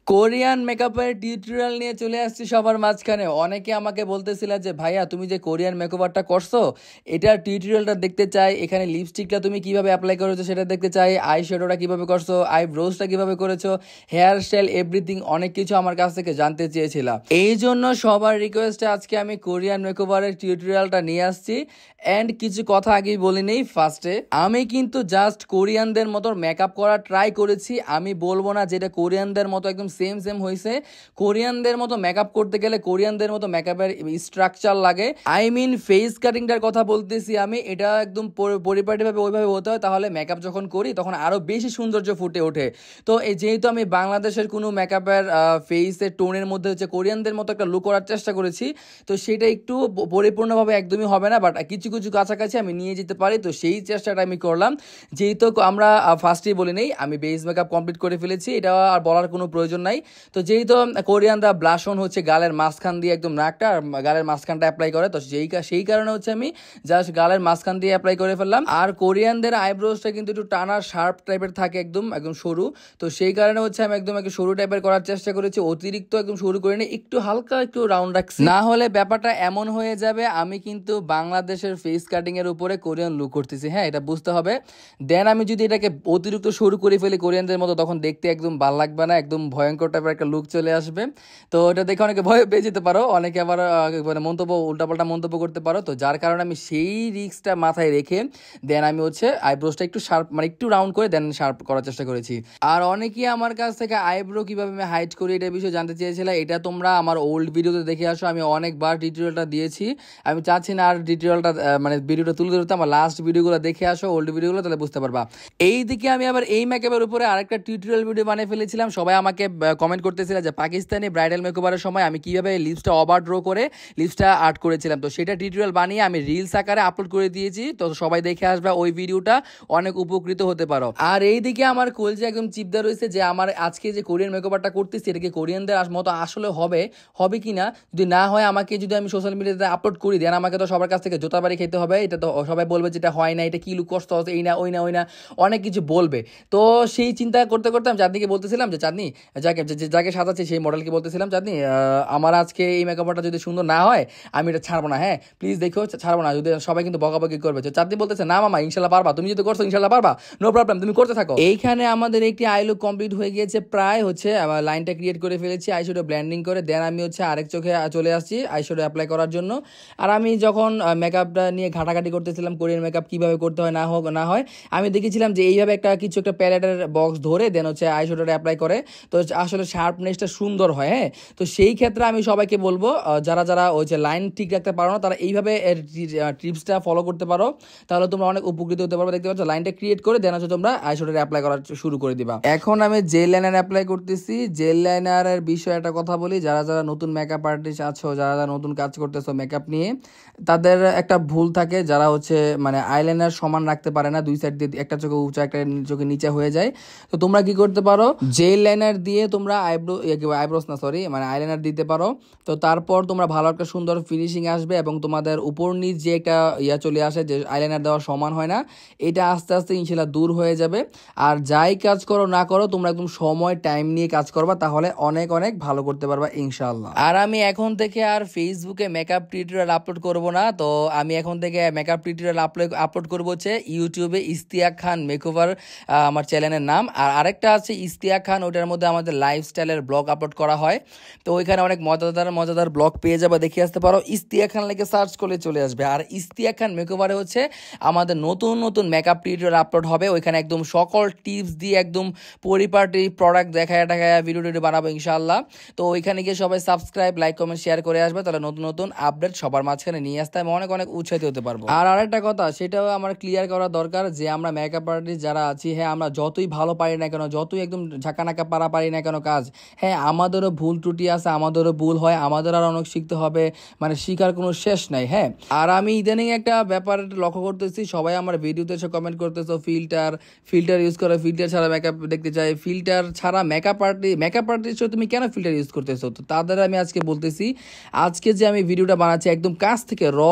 Korean মেকআপের tutorial নিয়ে চলে আসছি সবার মাঝখানে। অনেকে আমাকে বলতেছিল যে ভাইয়া তুমি যে কোরিয়ান মেকওভারটা করছো এটার টিউটোরিয়ালটা দেখতে চাই, এখানে লিপস্টিকটা তুমি কিভাবে অ্যাপ্লাই করেছো সেটা দেখতে চাই, আই শ্যাডোটা কিভাবে করছো, আইব্রোজটা কিভাবে করেছো, হেয়ার স্টাইল এভরিথিং অনেক কিছু আমার কাছ থেকে জানতে চেয়েছিলাম। এই জন্য সবার রিকোয়েস্টে আজকে আমি কোরিয়ান মেকওভারের টিউটোরিয়ালটা নিয়ে আসছি। অ্যান্ড কিছু কথা আগেই বলে নেই ফার্স্টে, আমি কিন্তু জাস্ট কোরিয়ানদের মতো মেকআপ করা ট্রাই করেছি। আমি বলবো না যেটা কোরিয়ানদের মতো একদম সেম সেম হয়েছে। কোরিয়ানদের মতো মেকআপ করতে গেলে কোরিয়ানদের মতো মেকআপের স্ট্রাকচার লাগে, আই মিন ফেস কাটিংটার কথা বলতেছি আমি। এটা একদম পরিপাটিভাবে ওইভাবে হতে হয়, তাহলে মেকআপ যখন করি তখন আরও বেশি সৌন্দর্য ফুটে ওঠে। তো এই যেহেতু আমি বাংলাদেশের কোনো মেকআপের ফেসের টোনের মধ্যে হচ্ছে কোরিয়ানদের মতো একটা লুক করার চেষ্টা করেছি, তো সেটা একটু পরিপূর্ণভাবে একদমই হবে না, বাট কিছু কিছু কাছাকাছি আমি নিয়ে যেতে পারি। তো সেই চেষ্টাটা আমি করলাম। যেহেতু আমরা ফার্স্টেই বলে নেই আমি বেস মেকআপ কমপ্লিট করে ফেলেছি, এটা আর বলার কোনো প্রয়োজন নাই। তো যেহেতু কোরিয়ানরা ব্লাশ অন হচ্ছে গালের মাঝখান দিয়ে একদম নাকটা আর গালের মাঝখানটা অ্যাপ্লাই করে, তো সেই কারণে হচ্ছে আমি জাস্ট গালের মাঝখান দিয়ে অ্যাপ্লাই করে ফেললাম। আর কোরিয়ানদের আইব্রোজটা কিন্তু একটু টানা শার্প টাইপের থাকে, একদম একদম সরু। তো সেই কারণে হচ্ছে আমি একদম একটু সরু টাইপের করার চেষ্টা করেছি, অতিরিক্ত একদম সরু করে নিয়ে একটু হালকা একটু রাউন্ড রাখছি, না হলে ব্যাপারটা এমন হয়ে যাবে আমি কিন্তু বাংলাদেশের ফেস কাটিং এর উপরে কোরিয়ান লুক করতেছি। হ্যাঁ, এটা বুঝতে হবে। দেন আমি যদি এটাকে অতিরিক্ত সরু করে ফেলি কোরিয়ানদের মতো, তখন দেখতে একদম ভালো লাগবে না, একদম ভয়ঙ্কর টাইপের একটা লুক চলে আসবে। তো এটা দেখে অনেকে ভয় পেয়ে যেতে পারো, অনেকে আবার মানে উল্টাপাল্টা মন্তব্য করতে পারো। তো যার কারণে আমি সেই রিস্কটা মাথায় রেখে দেন আমি হচ্ছে আইব্রোসটা একটু শার্প মানে একটু রাউন্ড করে দেন শার্প করার চেষ্টা করেছি। আর অনেকেই আমার কাছ থেকে আইব্রো কিভাবে আমি হাইড করি এটা বিষয়ে জানতে চেয়েছিল। এটা তোমরা আমার ওল্ড ভিডিওতে দেখে আসো, আমি অনেকবার টিউটোরিয়ালটা দিয়েছি। আমি চাচ্ছি না আর টিউটোরিয়ালটা মানে ভিডিওটা তুলে ধরতে, আমার লাস্ট ভিডিওগুলো দেখে আসো, ওল্ড ভিডিওগুলো, তাহলে বুঝতে পারবা। এইদিকে আমি আবার এই মেকআপের উপরে আরেকটা টিউটোরিয়াল ভিডিও বানিয়ে ফেলেছিলাম। সবাই আমাকে কমেন্ট করতেছিল যে পাকিস্তানি ব্রাইডাল মেকওভারের সময় আমি কিভাবে লিপসটা ওভার ড্র করে লিপসটা আর্ট করেছিলাম। তো সেটা টিউটোরিয়াল বানিয়ে আমি রিলস আকারে আপলোড করে দিয়েছি, তো সবাই দেখে আসবে ওই ভিডিওটা, অনেক উপকৃত হতে পারো। আর এইদিকে আমার কলজে একদম চিপদা রয়েছে যে আমার আজকে যে কোরিয়ান মেকওভারটা করতেছি এটা কি কোরিয়ানদের মতো আসলে হবে কি না। যদি না হয় আমাকে যদি আমি সোশ্যাল মিডিয়াতে আপলোড করি দেন আমাকে তো সবার কাছ থেকে জোতা বাড়ি খেতে হবে। এটা তো সবাই বলবে যেটা হয় না, এটা কি লুক কষ্ট হচ্ছে, এই না ওই না ওই না, অনেক কিছু বলবে। তো সেই চিন্তা করতে করতে আমি চাঁদনিকে বলতেছিলাম যে চাঁদনি, যাকে সাজাচ্ছি সেই মডেলকে বলতেছিলাম, চাঁদনি আমার আজকে এই মেকআপটা যদি সুন্দর না হয় আমি এটা ছাড়বো না, হ্যাঁ প্লিজ দেখো ছাড়বো না, যদি সবাই কিন্তু বকাবকি করবে। তো চাঁদনি বলতেছে না মামা ইনশাল্লাহ পারবা, তুমি যদি করছো ইনশাল্লাহ পারবা, নো প্রবলেম, তুমি করতে থাকো। এইখানে আমাদের একটি আই লুক কমপ্লিট হয়ে গিয়েছে, প্রায় হচ্ছে লাইনটা ক্রিয়েট করে ফেলেছি আইশ্যাডো ব্লেন্ডিং করে। দেন আমি হচ্ছে আরেক চোখে চলে আসছি আইশ্যাডো অ্যাপ্লাই করার জন্য। আর আমি যখন মেকআপটা নিয়ে ঘাটাঘাটি করতেছিলাম কোরিয়ান মেকআপ কিভাবে করতে হয় না হয়, আমি দেখেছিলাম যে এইভাবে কিছু একটা প্যালেটের বক্স ধরে দেন হচ্ছে আইশ্যাডোটা অ্যাপ্লাই করে, তো আসলে শার্পনেসটা সুন্দর হয়। হ্যাঁ, তো সেই ক্ষেত্রে আমি সবাইকে বলবো যারা যারা ওই যে লাইন ঠিক রাখতে পারো না তারা এইভাবে টিপসটা ফলো করতে পারো, তাহলে তোমরা অনেক উপকৃত হতে পারবে। দেখতে পাচ্ছ লাইনটা ক্রিয়েট করে দেন হচ্ছে তোমরা আইশ্যাডোটা অ্যাপ্লাই করা শুরু করে দিবা। এখন আমি জেল লাইনার অ্যাপ্লাই করতেছি। জেল লাইনারের বিষয়ে একটা কথা বলি, যারা যারা নতুন মেকআপ আর্টিস্ট আছো, যারা যারা নতুন কাজ করতেছো মেকআপ নিয়ে, তাদের একটা ভুল থাকে, যারা হচ্ছে মানে আইলাইনার সমান রাখতে পারে না, দুই সাইড দিয়ে একটা চোখে উঁচা একটা চোখে নিচে হয়ে যায়। তো তোমরা কি করতে পারো, জেল লাইনার দিয়ে তোমরা আইব্রোস না সরি মানে আইলাইনার দিতে পারো। তো তারপর তোমরা ভালো একটা সুন্দর ফিনিশিং আসবে এবং তোমাদের উপর নিচ যে একটা চলে আসে যে আইলাইনার দেওয়া সমান হয় না, এটা আস্তে আস্তে ইনশাল্লাহ দূর হয়ে যাবে। আর যাই কাজ করো না করো তোমরা একদম সময় টাইম নিয়ে কাজ করবা, তাহলে অনেক অনেক ভালো করতে পারবা ইনশাল্লাহ। আর আমি এখন থেকে আর ফেসবুকে মেকআপ টিউটোরিয়াল আপলোড করব না, তো আমি এখন থেকে মেকআপ টিউটোরিয়াল আপলোড করবো হচ্ছে ইউটিউবে ইস্তিয়াক খান মেকওভার আমার চ্যানেলের নাম। আর আরেকটা আছে ইস্তিয়াক খান, ওটার মধ্যে আমাদের লাইফস্টাইলের ব্লগ আপলোড করা হয়। তো ওইখানে অনেক মজাদার ব্লগ পেয়ে যাবে, দেখে আসতে পারো। ইস্তিয়াক খান লিখে সার্চ করলে চলে আসবে। আর ইস্তিয়াক খান মেকওভারে হচ্ছে আমাদের নতুন নতুন মেকআপ টিউটোরিয়াল আপলোড হবে, ওইখানে একদম সকল টিপস দিয়ে একদম পরিপাটি প্রোডাক্ট দেখায় ভিডিও বানাবো ইনশাআল্লাহ। তো ওইখানে গিয়ে সবাই সাবস্ক্রাইব লাইক কমেন্ট শেয়ার করে আসবে, তাহলে নতুন নতুন আপডেট সবার মাঝখানে নিয়ে আসতে আমি অনেক অনেক উৎসাহিত হতে পারবো। আর আরেকটা কথা সেটাও আমার ক্লিয়ার করা দরকার যে আমরা মেকআপ আর্টিস্ট যারা আছি, হ্যাঁ আমরা যতই ভালো পারি না কেন, যতই একদম ঝাঁকানাকা পারি না কেন কাজ, হ্যাঁ আমাদেরও ভুল ত্রুটি আছে, আমাদেরও ভুল হয়, আমাদের আর অনেক শিখতে হবে, মানে শিখার কোনো শেষ নাই। হ্যাঁ, আর আমি ইদানিং একটা ব্যাপার লক্ষ্য করতেছি, সবাই আমার ভিডিওতে এসে কমেন্ট করতেছো ফিল্টার ইউজ করে, ফিল্টার ছাড়া মেকআপ দেখতে চাই, ফিল্টার ছাড়া মেকআপ আর্টিস্ট তুমি কেন ফিল্টার ইউজ করতেছো। তো তাদের আমি আজকে বলতেছি, আজকে যে আমি ভিডিওটা বানাচ্ছি একদম কাছ থেকে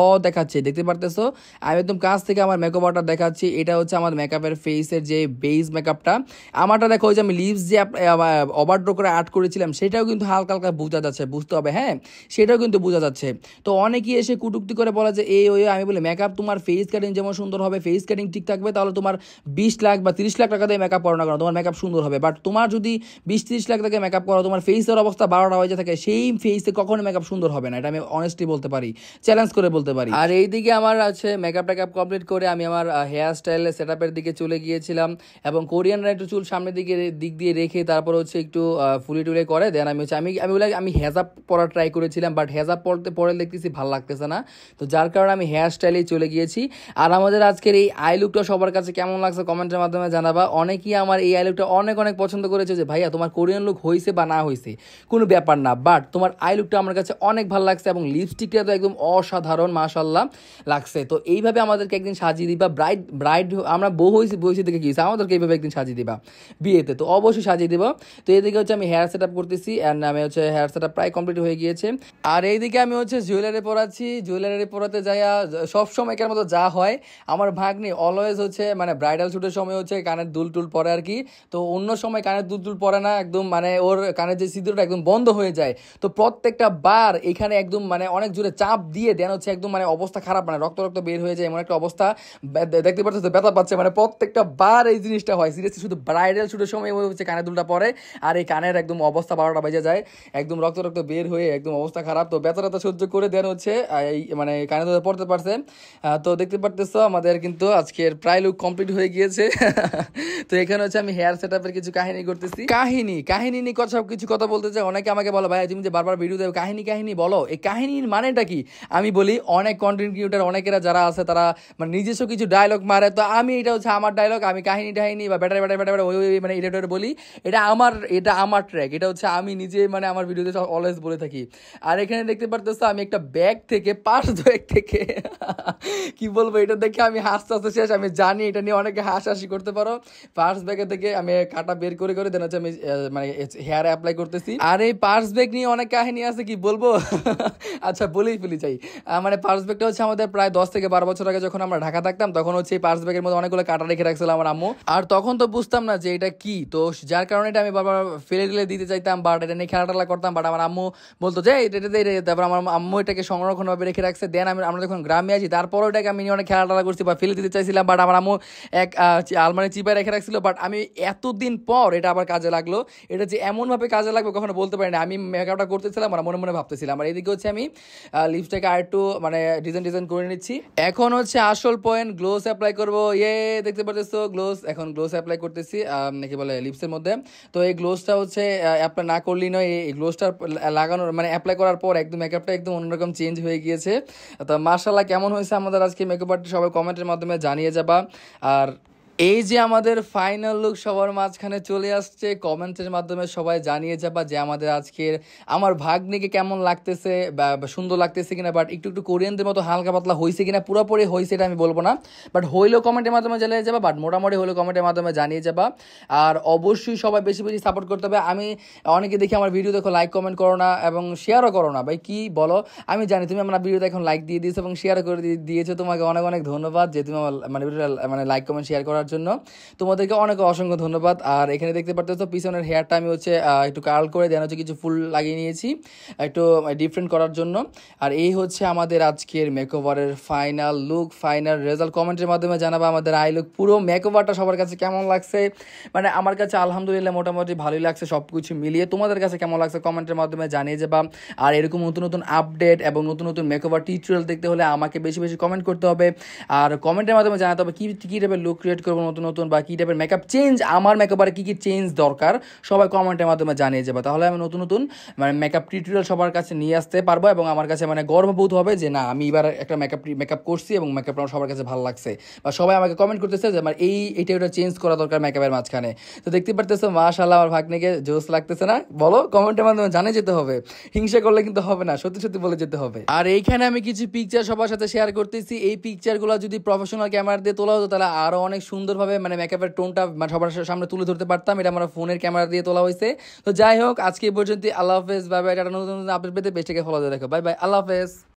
দেখাচ্ছি, দেখতে পারতেছো আমি একদম কাছ থেকে আমার মেকআপটা দেখাচ্ছি। এটা হচ্ছে আমার মেকআপের ফেসের যে বেস মেকআপটা, আমারটা দেখো ওই যে আমি লিপস যে ওভারড্র করে আর্ট করেছিলাম সেটাও কিন্তু হালকা হালকা বোঝা যাচ্ছে, বুঝতে হবে, হ্যাঁ সেটাও কিন্তু বোঝা যাচ্ছে। তো অনেকেই এসে কুটুক্তি করে বলা যে এই ওই, আমি বলি মেকআপ তোমার ফেস কাটিং যেমন সুন্দর হবে, ফেস কাটিং ঠিক থাকবে, তাহলে তোমার 20 লাখ বা 30 লাখ টাকা দিয়ে মেকআপ করো না কেন, তোমার মেকআপ সুন্দর হবে। বাট তোমার যদি 20-30 লাখ টাকা মেকআপ করো, তোমার ফেসের অবস্থা 12টা হয়ে থাকে, সেই ফেসে কখনো মেকআপ সুন্দর হবে না, এটা আমি অনেস্টলি বলতে পারি, চ্যালেঞ্জ করে বলতে পারি। আর এইদিকে আমার আছে মেকআপ টেকআপ কমপ্লিট করে আমি আমার হেয়ার স্টাইল সেটআপের দিকে চলে গিয়েছিলাম, এবং কোরিয়ানরা একটু চুল সামনের দিক দিয়ে রেখে তারপর হচ্ছে একটু ফুলি টুলে করে দেন আমি হচ্ছে আমি হেজাব পরা ট্রাই করেছিলাম, বাট হেজাব পরে দেখতেছি ভালো লাগতেছে না, তো যার কারণে আমি হেয়ার স্টাইলেই চলে গিয়েছি। আর আমাদের আজকের এই আই লুকটা সবার কাছে কেমন লাগছে কমেন্টের মাধ্যমে জানাবা। অনেকেই আমার এই আই লুকটা অনেক অনেক পছন্দ করেছে যে ভাইয়া তোমার কোরিয়ান লুক হয়েছে বা না হয়েছে কোনো ব্যাপার না, বাট তোমার আই লুকটা আমার কাছে অনেক ভালো লাগছে, এবং লিপস্টিকটা তো একদম অসাধারণ মাশাআল্লাহ লাগছে। তো এইভাবে আমাদেরকে একদিন সাজিয়ে দিবা, ব্রাইড আমরা বউ হয়েছি দেখে গিয়েছি, আমাদেরকে এইভাবে একদিন সাজিয়ে দিবা বিয়েতে, তো অবশ্যই সাজিয়ে দিব। তো এইদিকে হচ্ছে আমি হেয়ার সেট আপ করতেছি, অ্যান্ড আমি হচ্ছে হেয়ার সেট আপ প্রায় কমপ্লিট হয়ে গিয়েছে। আর এইদিকে আমি হচ্ছে জুয়েলারি পরাচ্ছি, জুয়েলারি পরাতে যাইয়া সবসময়কার মতো যা হয়, আমার ভাগ্নি অলওয়েজ হচ্ছে মানে ব্রাইডাল শ্যুটের সময় হচ্ছে কানের দুল টুল পরে আর কি, তো অন্য সময় কানের দুল টুল পরে না, একদম মানে ওর কানের যে সিঁদুরটা একদম বন্ধ হয়ে যায়, তো প্রত্যেকটা বার এখানে একদম মানে অনেক জোরে চাপ দিয়ে দেন হচ্ছে একদম মানে অবস্থা খারাপ, মানে রক্ত বের হয়ে যায় এমন একটা অবস্থা, দেখতে পাচ্ছ ব্যথা পাচ্ছে, মানে প্রত্যেকটা বার এই জিনিসটা হয় সিরিয়াসলি, শুধু ব্রাইডাল শ্যুটের সময় হচ্ছে কানের দুলটা পরে, আর এই কানের একদম অবস্থা 12টা বেজে যায়, একদম রক্ত বের হয়ে একদম অবস্থা খারাপ, তো ব্যথা সহ্য করে দেন হচ্ছে এই মানে কানের দুলটা পড়তে পারছে। তো দেখতে পারতেছো আমাদের কিন্তু আজকের প্রায় লুক কমপ্লিট হয়ে গিয়েছে। তো এখানে হচ্ছে আমি হেয়ার সেট আপের কিছু কাহিনী করতেছি, কাহিনী নিয়ে সব কিছু কথা বলতে চাই। অনেকে আমাকে বলো ভাই তুমি যে বারবার ভিডিও দেবে কাহিনী বলো, এই কাহিনীর মানেটা কি? আমি বলি অনেক কন্টেন্ট ক্রিয়েটর অনেকেরা যারা আছে তারা মানে নিজস্ব কিছু ডায়লগ মারে, তো আমি এটা হচ্ছে আমার ডায়লগ, আমি কাহিনী বা ব্যাটারে ওই মানে এটা বলি, এটা আমার ট্র্যাক, এটা হচ্ছে আমি নিজে মানে আমার ভিডিওতে অলওয়েজ বলে থাকি। আর এখানে দেখতে পারতেছো আমি একটা পার্স ব্যাগ থেকে কি বলবো, এটা দেখে আমি হাসতে শেষ, আমি জানি এটা নিয়ে অনেকে হাসাহাসি করতে পারো। পার্স ব্যাগের থেকে আমি কাটা বের করে দেন হচ্ছে আমি মানে হেয়ারে অ্যাপ্লাই করতেছি। আর এই পার্স ব্যাগ নিয়ে অনেক কাহিনী আছে, কি বলবো। আচ্ছা বলেই ফেলি চাই, মানে পার্স ব্যাগটা হচ্ছে আমাদের প্রায় 10 থেকে 12 বছর আগে যখন আমরা ঢাকা থাকতাম, তখন হচ্ছে এই পার্স ব্যাগের মধ্যে অনেকগুলো কাটা রেখে রাখছিল আমার আম্মু, আর তখন তো বুঝতাম না যে এটা কি, তো যার কারণে এটা আমি বারবার ফেলে দিতে চাইতাম, বাট এটা নিয়ে খেলাটালা করতাম, বাট আমার আম্মু বলতো যে এটা তারপর আমার আম্মু এটাকে সংরক্ষণভাবে রেখে রাখছে। দেন আমরা যখন গ্রামে আসি তারপরও এটাকে আমি অনেক খেলাটালা করছি বা ফেলে দিতে চাইছিলাম, বাট আমার আম্মু এক আলমারি চিপায় রেখে রাখছিল, বাট আমি এতদিন পর এটা আবার কাজে লাগলো, এটা যে এমনভাবে কাজে লাগবে কখনো বলতে পারি না। আমি মেকআপটা করতেছিলাম আর মনে ভাবতেছিলাম, আর এদিকে হচ্ছে আমি লিপসটাকে আর একটু মানে ডিজাইন করে নিচ্ছি। এখন হচ্ছে আসল পয়েন্ট, গ্লোস অ্যাপ্লাই করবো, দেখতে পাচ্ছ এখন গ্লোস অ্যাপ্লাই করতেছি নাকি বলে লিপসের মধ্যে। তো এই গ্লোসটা হচ্ছে অ্যাপ্লাই না করলেই নয়, এই গ্লোসটা লাগানোর মানে অ্যাপ্লাই করার পর একদম মেকআপটা একদম অন্যরকম চেঞ্জ হয়ে গিয়েছে। তো মাশাআল্লাহ কেমন হয়েছে আমাদের আজকে মেকআপ আর্ট সবাই কমেন্টের মাধ্যমে জানিয়ে যাবা। আর এই যে আমাদের ফাইনাল লুক সবার মাঝখানে চলে আসছে, কমেন্টের মাধ্যমে সবাই জানিয়ে যাবা যে আমাদের আজকের আমার ভাগ্নিকে কেমন লাগতেছে বা সুন্দর লাগতেছে কিনা, বাট একটু কোরিয়ানদের মতো হালকা পাতলা হয়েছে কিনা, পুরোপুরি হয়েছে এটা আমি বলবো না, বাট হইলেও কমেন্টের মাধ্যমে জানিয়ে যাবা, বাট মোটামুটি হলেও কমেন্টের মাধ্যমে জানিয়ে যাবা। আর অবশ্যই সবাই বেশি সাপোর্ট করতে হবে। আমি অনেকে দেখি আমার ভিডিও দেখো লাইক কমেন্ট করো না এবং শেয়ারও করো না, ভাই কি বলো, আমি জানি তুমি আমার ভিডিওতে এখন লাইক দিয়ে দিয়েছো এবং শেয়ার করে দিয়েছো, তোমাকে অনেক অনেক ধন্যবাদ যে তুমি আমার মানে ভিডিওটা মানে লাইক কমেন্ট শেয়ার করার জন্য, তোমাদেরকে অনেক অসংখ্য ধন্যবাদ। আর এখানে দেখতে পারতেছো পিছনের হেয়ারটা আমি হচ্ছে একটু কার্ল করে দেন হচ্ছে কিছু ফুল লাগিয়ে নিয়েছি একটু ডিফারেন্ট করার জন্য। আর এই হচ্ছে আমাদের আজকের মেকওভারের ফাইনাল লুক, ফাইনাল রেজাল্ট কমেন্টের মাধ্যমে জানাবো আমাদের আই লুক পুরো মেকওভারটা সবার কাছে কেমন লাগছে। মানে আমার কাছে আলহামদুলিল্লাহ মোটামুটি ভালোই লাগছে সব কিছু মিলিয়ে, তোমাদের কাছে কেমন লাগছে কমেন্টের মাধ্যমে জানিয়ে যাবা। আর এরকম নতুন আপডেট এবং নতুন মেকওভার টিউটোরিয়াল দেখতে হলে আমাকে বেশি কমেন্ট করতে হবে, আর কমেন্টের মাধ্যমে জানাতে হবে কী টাইপের লুক ক্রিয়েট করবো নতুন বা কী টাইপের মেকআপ চেঞ্জ, আমার মেকআপে কী চেঞ্জ দরকার সবাই কমেন্টের মাধ্যমে জানিয়ে যাবে। তাহলে আমি নতুন মানে মেকআপ টিউটোরিয়াল সবার কাছে নিয়ে আসতে পারবো এবং আমার কাছে মানে গর্ববোধ হবে যে না আমি এবার একটা মেকআপ করছি এবং মেকআপ আমার সবার কাছে ভালো লাগছে, বা সবাই আমাকে কমেন্ট করতেছে যে আমার এইটা ওটা চেঞ্জ করা দরকার মেকআপের মাঝখানে। তো দেখতে পারতেছো মাশাআল্লাহ আমার ভাগ্নিকে জোস লাগতেছে না, বলো কমেন্টের মাধ্যমে জানিয়ে যেতে হবে, হিংসা করলে কিন্তু হবে না, সত্যি বলে যেতে হবে। আর এইখানে আমি কিছু পিকচার সবার সাথে শেয়ার করতেছি, এই পিকচারগুলো যদি প্রফেশনাল ক্যামেরা দিয়ে তোলা হতো তাহলে আরো অনেক সুন্দরভাবে মানে মেকআপের টোনটা মানে সবার সামনে তুলে ধরতে পারতাম, এটা আমার ফোনের ক্যামেরা দিয়ে তোলা হয়েছে। তো যাই হোক আজকে এই পর্যন্ত, আল্লাহ হাফেজ, বাই বাই, নতুন আপডেট পেতে পেজটাকে ফলো দিয়ে রাখো, বাই বাই, আল্লাহ হাফেজ।